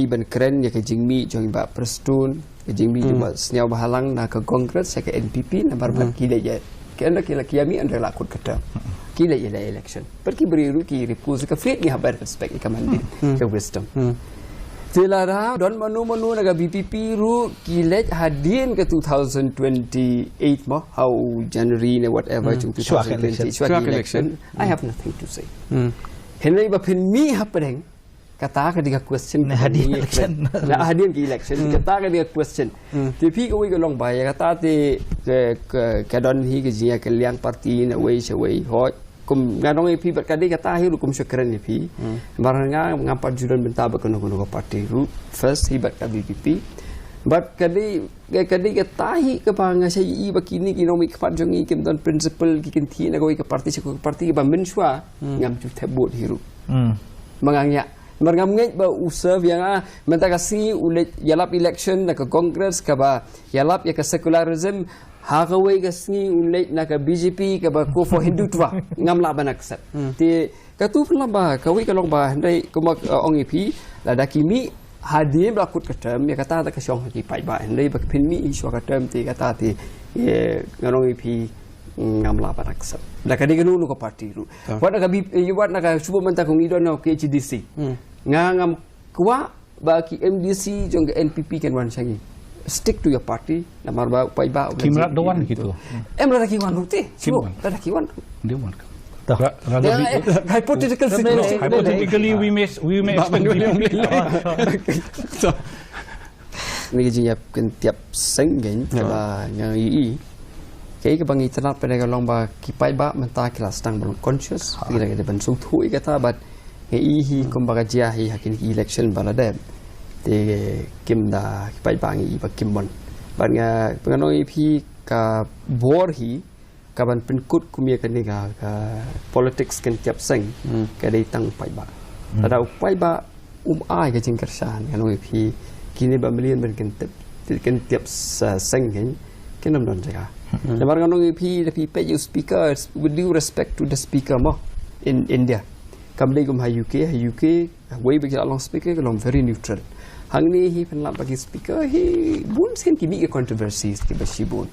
ban keren ya ke jingmi jong ba prestun ke jingmi cuma senyau bahalang na ke kongres ya ke NPP na barbat kile ya kena kila kiami anda lakut kata kile ya election pergi beriru ki repose ke fit ni habar respect ke mandin ke wisdom Tilara don manu naga VPP ru kilet hadin ke 2028 mo how January ne whatever 2020 election I have nothing to say. Henry bapin mi hapeng kata ke dia question hadin election na hadin ke election kata ke dia question tapi ko wi ko long bai kata ti ke don hi ke jia ke liang parti na wei hoi kum nganong ipi berkali kata hiru kum syukuran ipi barangnya mengapa juran bentar berkono-kono parti ru first hibat ka VPP but kali katahi ke bang saya i bakini economic panjongi kim don principle kikin thi na ke parti ba menswa ngam tu tebut hiru mangangnya marngam ngai ba usav yang mentakasi ulet yalap election na ke congress ka ba yalap ya ke secularism Hakaway kasni ulit na ka BJP ka ba ko for Hindutwa ngam la banakset ti katu pun ba kawai kalong ba ndai kumak ong ipi la dakimi hadim lakut katam ya kata ta ka syong ki pai ba ndai ba pinmi iswa katam ti kata ti ngarong ipi ngam la banakset da ka diganu ko parti ru wat na ka wat na ka subo menta kong idon na KHDC ngam kwa ba ki MDC jong NPP kan wan sangi stick to your party namar ba pai ba kimrat doan gitu emra kiwan rute sibo ada kiwan dewan hypothetically we may expect ni jingkyntiap seng gen ba yang i cái bang internet pada kalau ba kipai ba mentah kelas tang belum conscious kira kira ban sung thui kata bat ngi hi kom ba jia hi hakin election balada te kim da kipai bang i ba kim bon ban nga penganoi pi ka bor hi ka ban penkut kumia kan ni ka politics kan tiap seng ka dei tang pai ba ada pai ba ai ka jingkersan kanoi pi kini ba million ban kan tiap seng kan kenam don jaga lebar kanoi pi the pi you speakers with due respect to the speaker mo in India kam dei gum ha UK way bagi along speaker kalong very neutral hang ni hi penlam bagi speaker hi bun sen kimi ke controversies ki ba shi bun